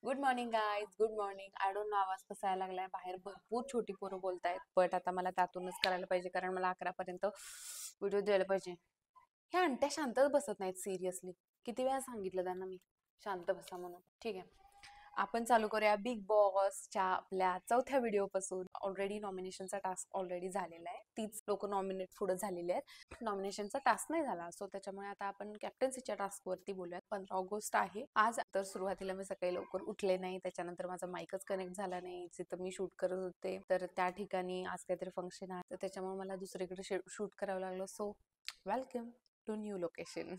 Good morning guys, good morning. I don't know आवाज कसा यायला लागलाय. बाहेर भरपूर छोटी पोरं बोलतायत, बट आता मला त्यातूनच करायला पाहिजे कारण मला 11 पर्यंत व्हिडिओ द्यायला पाहिजे. ह्या अंट्या शांतच बसत नाहीत. सिरियसली किती वेळा सांगितलं त्यांना मी शांत बसा म्हणून. ठीक आहे, आपण चालू करूया बिग बॉसच्या आपल्या चौथ्या व्हिडिओ पासून. ऑलरेडी नॉमिनेशनचा टास्क ऑलरेडी झालेला आहे. 30 लोक नॉमिनेट पुढे झालेले आहेत. नॉमिनेशनचा टास्क नाही झाला, सो त्याच्यामुळे आता आपण कॅप्टन्सीच्या टास्क वरती बोलूयात. 15 ऑगस्ट आहे आज. तर सुरुवातीला मी सकाळी लवकर उठले नाही, त्याच्यानंतर माझा माईकच कनेक्ट झाला नाही जिथं मी शूट करत होते. तर त्या ठिकाणी आज काहीतरी फंक्शन आहे, तर त्याच्यामुळे मला दुसरीकडे शूट करावं लागलं. So welcome to new location.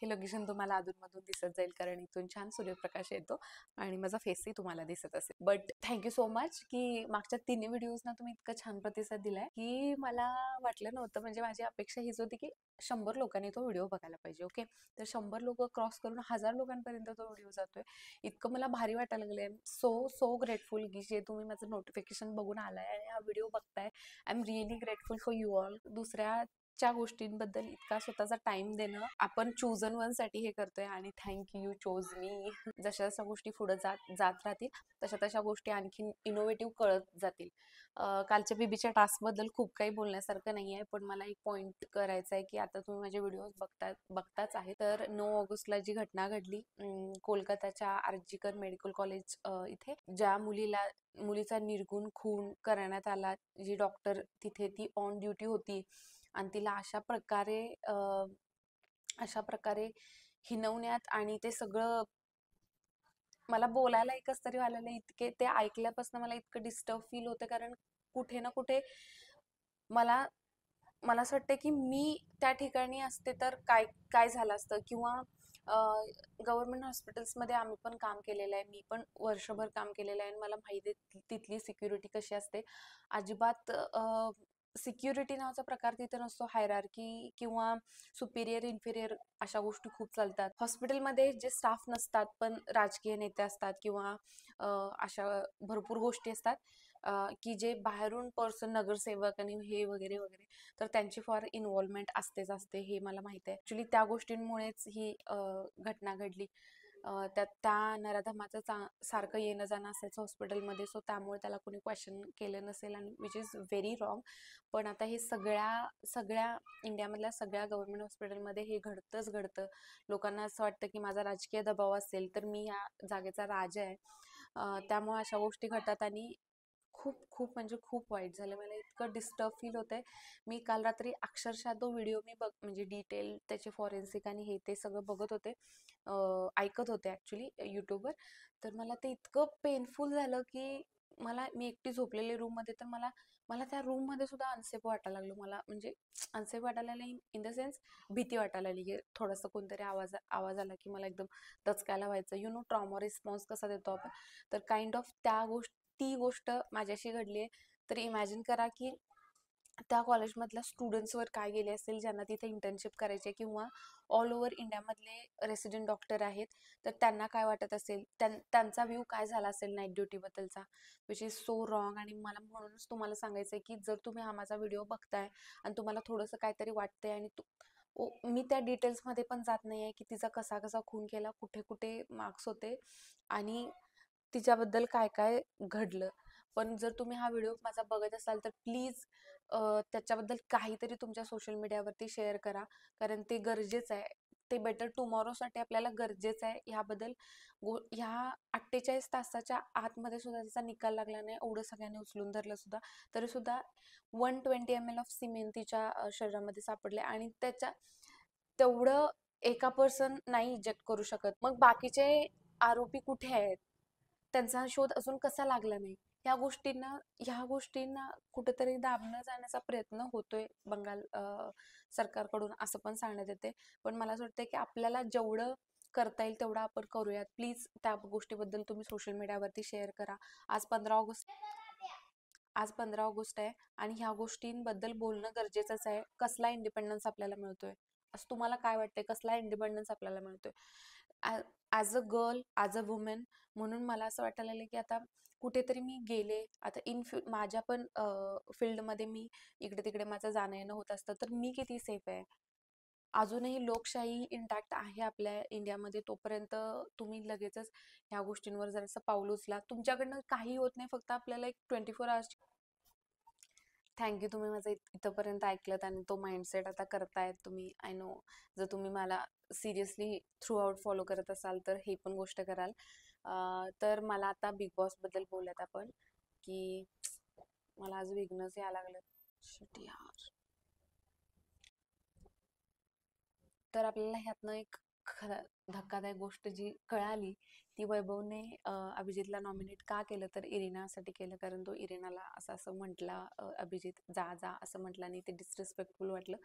हे लोकेशन तुम्हाला अधूनमधून दिसत जाईल कारण इथून छान सूर्यप्रकाश येतो आणि माझा फेसही तुम्हाला दिसत असेल. बट थँक्यू सो मच की मागच्या 3 व्हिडिओजना तुम्ही इतका छान प्रतिसाद दिलाय की मला वाटलं नव्हतं. म्हणजे माझी अपेक्षा हीच होती की 100 लोकांनी तो व्हिडिओ बघायला पाहिजे. ओके, तर 100 लोक क्रॉस करून 1000 लोकांपर्यंत तो व्हिडिओ जातोय. इतकं मला भारी वाटायला लागलंय. सो ग्रेटफुल की जे तुम्ही माझं नोटिफिकेशन बघून आलाय आणि हा व्हिडिओ बघताय. I am really grateful for you all. दुसऱ्याच्या गोष्टींबद्दल इतका स्वतःचा टाइम देणं, आपण चूजन वन साठी हे करतोय आणि थँक यू चोज मी. जशा जशा गोष्टी पुढे जात राहतील तशा तशा गोष्टी आणखी इनोव्हेटिव्ह कळत जातील. कालच्या बीबीच्या टास्क बद्दल खूप काही बोलण्यासारखं नाही आहे, पण मला एक पॉइंट करायचा आहे की आता तुम्ही माझे व्हिडिओ बघताच आहे. तर 9 ऑगस्टला जी घटना घडली कोलकाताच्या आरजीकर मेडिकल कॉलेज इथे, ज्या मुलीचा निर्गुण खून करण्यात आला, जी डॉक्टर तिथे ती ऑन ड्युटी होती आणि तिला अशा प्रकारे हिनवण्यात आणि ते सगळं, मला बोलायला एकच तरी व्हायला इतके ते ऐकल्यापासून मला इतकं डिस्टर्ब फील होतं. कारण कुठे ना कुठे मला मला असं वाटतं की मी त्या ठिकाणी असते तर काय काय झालं असतं. किंवा गव्हर्नमेंट हॉस्पिटल्समध्ये आम्ही पण काम केलेलं आहे, मी पण वर्षभर काम केलेलं आहे आणि मला माहिती आहे तिथली सिक्युरिटी कशी असते. अजिबात सिक्युरिटी नावाचा प्रकार तिथे नसतो. हायरार्की किंवा सुपिरियर इन्फिरियर अशा गोष्टी खूप चालतात. हॉस्पिटलमध्ये जे स्टाफ नसतात पण राजकीय नेते असतात किंवा अशा भरपूर गोष्टी असतात की जे बाहेरून पर्सन, नगरसेवक आणि हे वगैरे वगैरे, तर त्यांची फार इन्व्हॉल्वमेंट असते हे मला माहिती आहे. ॲक्च्युली त्या गोष्टींमुळेच ही घटना घडली. त्या नराधमाचं सारखं येणं जाणं असायचं हॉस्पिटलमध्ये, सो त्यामुळे त्याला कोणी क्वेश्चन केलं नसेल आणि विच इज व्हेरी रॉंग. पण आता हे सगळ्या इंडियामधल्या सगळ्या गव्हर्नमेंट हॉस्पिटलमध्ये हे घडतं. लोकांना असं वाटतं की माझा राजकीय दबाव असेल तर मी या जागेचा राजा आहे. त्यामुळे अशा गोष्टी घडतात आणि खूप खूप म्हणजे खूप वाईट झालं. मला इतकं डिस्टर्ब फील होतंय. मी काल रात्री अक्षरशः तो व्हिडिओ मी म्हणजे डिटेल त्याचे फॉरेन्सिक आणि हे ते सगळं बघत होते, ऐकत होते ॲक्च्युली यूट्यूबवर. तर मला ते इतकं पेनफुल झालं की मी एकटी झोपलेले रूममध्ये, तर मला मला त्या रूममध्ये सुद्धा अनसेफ वाटायला लागलं. मला म्हणजे अनसेफ वाटायला लागलं इन द सेन्स भीती वाटायला लागली की थोडंसं कोणतरी आवाज आला की मला एकदम दचकायला व्हायचं. यु नो ट्रॉमा रिस्पॉन्स कसा देतो आपण, तर काइंड ऑफ ती गोष्ट माझ्याशी घडली आहे. तर इमॅजिन करा की त्या कॉलेजमधल्या स्टुडंट्सवर काय गेले असेल ज्यांना तिथे इंटर्नशिप करायचे किंवा ऑल ओव्हर इंडियामधले रेसिडेंट डॉक्टर आहेत, तर त्यांना काय वाटत असेल, त्यांचा व्ह्यू काय झाला असेल नाईट ड्युटीबद्दलचा, विच इज सो रॉंग. आणि मला म्हणूनच तुम्हाला सांगायचं आहे की जर तुम्ही हा माझा व्हिडिओ बघताय आणि तुम्हाला थोडंसं काहीतरी वाटतंय आणि मी त्या डिटेल्समध्ये पण जात नाही आहे की तिचा कसा कसा खून केला, कुठे कुठे मार्क्स होते आणि तिच्याबद्दल काय काय घडलं. पण जर तुम्ही हा व्हिडिओ माझा बघत असाल तर प्लीज त्याच्याबद्दल काहीतरी तुमच्या सोशल मीडियावरती शेअर करा, कारण ते गरजेचं आहे. ते बेटर टुमॉरोसाठी आपल्याला गरजेचं आहे. ह्या 48 तासाच्या आतमध्ये सुद्धा त्याचा निकाल लागला नाही, एवढं सगळ्यांनी उचलून धरलं सुद्धा, तरी सुद्धा 120 ml ऑफ सिमेंट तिच्या शरीरामध्ये सापडले आणि तेवढं एका पर्सन नाही इजेक्ट करू शकत. मग बाकीचे आरोपी कुठे आहेत, त्यांचा शोध अजून कसा लागला नाही. ह्या गोष्टींना कुठेतरी दाबलं जाण्याचा प्रयत्न होतोय बंगाल सरकारकडून, असं पण सांगण्यात येते. पण मला असं वाटतं की आपल्याला जेवढं करता येईल तेवढं आपण करूयात. प्लीज त्या गोष्टीबद्दल तुम्ही सोशल मीडियावरती शेअर करा. आज 15 ऑगस्ट आहे आणि ह्या गोष्टींबद्दल बोलणं गरजेचंच आहे. कसला इंडिपेंडन्स आपल्याला मिळतोय, असं तुम्हाला काय वाटतंय, कसला इंडिपेंडन्स आपल्याला मिळतोय as a girl, as a women. म्हणून मला असं वाटायला लागलं की आता कुठेतरी मी गेले, आता माझ्या पण फील्डमध्ये मी इकडे तिकडे माझं जाणं येणं होत असतं, तर मी किती सेफ आहे. अजूनही लोकशाही इंटॅक्ट आहे आपल्या इंडियामध्ये, तोपर्यंत तुम्ही लगेचच ह्या गोष्टींवर जरासं पाऊल उचला. तुमच्याकडनं काही होत नाही, फक्त आपल्याला एक 24 आवर्स. थँक्यू, तुम्ही माझं इथंपर्यंत ऐकलत आणि तो माइंडसेट आता करतायत तुम्ही. आय नो, जर तुम्ही मला सिरियसली थ्रू आउट फॉलो करत असाल तर हे पण गोष्ट कराल. तर मला आता बिग बॉस बद्दल बोलूयात आपण, की मला आज वेगळंच यायला लागलं. Shit यार. तर आपल्याला ह्यातनं एक धक्कादायक गोष्ट जी कळाली, ती वैभवने अभिजितला नॉमिनेट का केलं, तर इरिनासाठी केलं. कारण तो इरिनाला असं असं म्हटला, अभिजित जा जा असं म्हटलं आणि ते डिसरिस्पेक्टफुल वाटलं.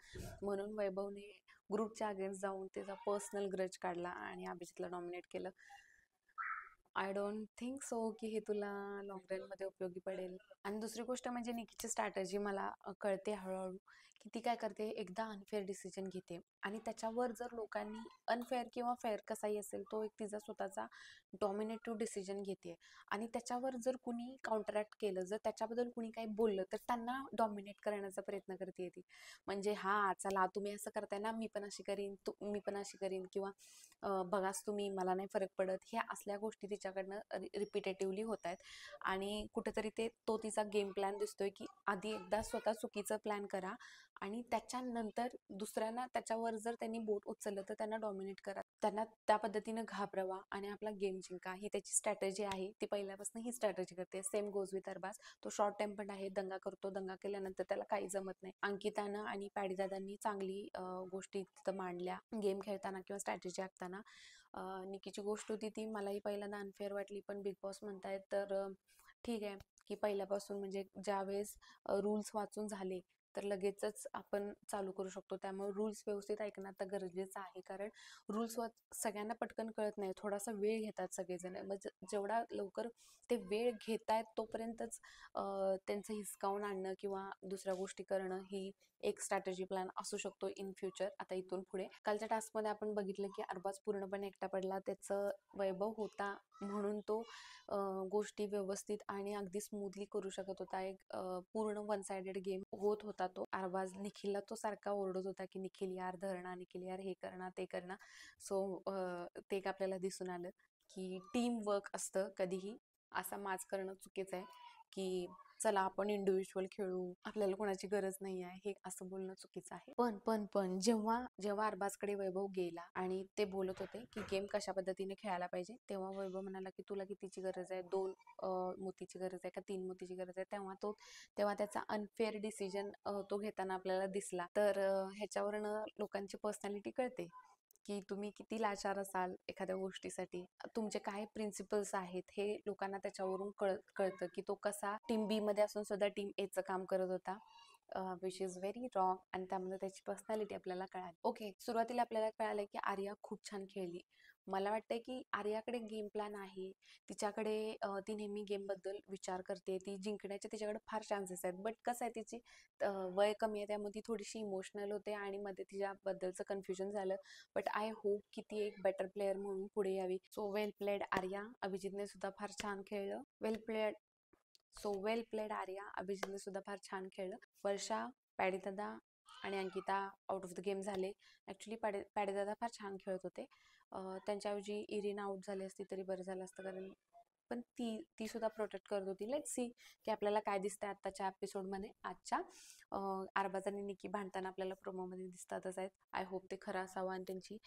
म्हणून वैभवने ग्रुपच्या अगेन्स्ट जाऊन त्याचा पर्सनल ग्रज काढला आणि अभिजितला नॉमिनेट केलं. आय डोंट थिंक सो की हे तुला लॉंग रनमध्ये उपयोगी पडेल. आणि दुसरी गोष्ट म्हणजे निकीची स्ट्रॅटजी मला कळते हळूहळू, की ती काय करते, एकदा अनफेअर डिसिजन घेते आणि त्याच्यावर जर लोकांनी अनफेअर किंवा फेअर कसाही असेल, तो एक तिचा स्वतःचा डॉमिनेटिव्ह डिसिजन घेते आणि त्याच्यावर जर कुणी काउंटरॅक्ट केलं, जर त्याच्याबद्दल कुणी काही बोललं, तर त्यांना डॉमिनेट करण्याचा प्रयत्न करते ती. म्हणजे हा चला तुम्ही असं करताय ना, मी पण अशी करीन, मी पण अशी करीन, किंवा बघाच तुम्ही, मला नाही फरक पडत, ह्या असल्या गोष्टी तिच्याकडनं रिपिटेटिव्हली होत आहेत. आणि कुठेतरी तो तिचा गेम प्लॅन दिसतोय, की आधी एकदा स्वतः चुकीचं प्लॅन करा आणि त्याच्यानंतर दुसऱ्यांना त्याच्यावर जर त्यांनी बोट उचललं तर त्यांना डॉमिनेट करा, त्यांना त्या पद्धतीनं घाबरवा आणि आपला गेम जिंका. ही त्याची स्ट्रॅटेजी आहे, ती पहिल्यापासून ही स्ट्रॅटेजी करते. Same goes with Arbaaz. तो शॉर्ट टेम्पर्ड आहे, दंगा करतो, दंगा केल्यानंतर त्याला काही जमत नाही. अंकितानं आणि पॅडीदादांनी चांगली गोष्टी तिथं मांडल्या गेम खेळताना किंवा स्ट्रॅटेजी आखताना. निकीची गोष्ट होती ती मलाही पहिल्यांदा अनफेअर वाटली, पण बिग बॉस म्हणतायत तर ठीक आहे, की पहिल्यापासून म्हणजे ज्यावेळेस रूल्स वाचून झाले तर लगेचच आपण चालू करू शकतो. त्यामुळे रूल्स व्यवस्थित ऐकणं आता गरजेचं आहे, कारण रूल्स सगळ्यांना पटकन कळत नाही, थोडासा वेळ घेतात सगळेजण. मग जेवढा लवकर ते वेळ घेतायत तोपर्यंतच त्यांचं हिसकावून आणणं किंवा दुसऱ्या गोष्टी करणं ही एक स्ट्रॅटेजी प्लॅन असू शकतो इन फ्युचर, आता इथून पुढे. कालच्या टास्कमध्ये आपण बघितलं की अरबाज पूर्णपणे एकटा पडला. त्याचं वैभव होता म्हणून तो गोष्टी व्यवस्थित आणि अगदी स्मूथली करू शकत होता. एक पूर्ण वन साइडेड गेम होत होता तो. अरबाज निखिलला तो सारखा ओरडत होता की निखिल यार धरणा, निखिल यार हे करणार ते करणार. सो ते एक आपल्याला दिसून आलं की टीम वर्क असतं कधीही. असा माज करणं चुकीचं आहे की चला आपण इंडिव्हिज्युअल खेळू, आपल्याला कोणाची गरज नाही आहे, हे असं बोलणं चुकीचं आहे. पण जेव्हा जेव्हा अरबाजकडे वैभव गेला आणि ते बोलत होते की गेम कशा पद्धतीने खेळायला पाहिजे, तेव्हा वैभव म्हणाला की तुला कितीची गरज आहे, 2 मोतीची गरज आहे का 3 मोतीची गरज आहे. तेव्हा त्याचा अनफेअर डिसिजन तो घेताना आपल्याला दिसला. तर ह्याच्यावरनं लोकांची पर्सनॅलिटी कळते की तुम्ही किती लाचार असाल एखाद्या गोष्टीसाठी, तुमचे काय प्रिन्सिपल्स आहेत हे लोकांना त्याच्यावरून कळतं की तो कसा टीम बी मध्ये असून सुद्धा टीम ए चं काम करत होता, विच इज व्हेरी रॉंग. आणि त्यामध्ये त्याची पर्सनॅलिटी आपल्याला कळाली. ओके, सुरुवातीला आपल्याला कळालं की आर्या खूप छान खेळली. मला वाटतंय की आर्याकडे गेम प्लॅन आहे, तिच्याकडे ती नेहमी गेम बद्दल विचार करते, ती जिंकण्याचे तिच्याकडे फार चान्सेस आहेत. बट कसं आहे, तिची वय कमी आहे, त्यामुळे ती थोडीशी इमोशनल होते आणि मध्ये तिच्याबद्दलचं कन्फ्युजन झालं. बट आय होप की ती एक बेटर प्लेअर म्हणून पुढे यावी. So well played Arya. अभिजितने सुद्धा फार छान खेळलं. वेल प्लेड आर्या. अभिजितने सुद्धा फार छान खेळलं. वर्षा, पॅडीदादा आणि Ankita out of the game झाले. ॲक्च्युली पॅडीदादा फार छान खेळत होते. त्यांच्याऐवजी इरिना आउट झाली असती तरी बरं झालं असतं, कारण पण ती सुद्धा प्रोटेक्ट करत होती. लेट्स सी की आपल्याला काय दिसतंय आत्ताच्या एपिसोडमध्ये. आजच्या अरबाज आणि निकी भांडताना आपल्याला प्रोमोमध्ये दिसतातच आहेत. आय होप ते खरं असावं आणि त्यांची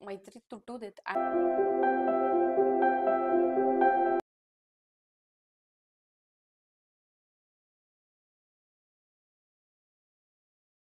मैत्री तुटू देत.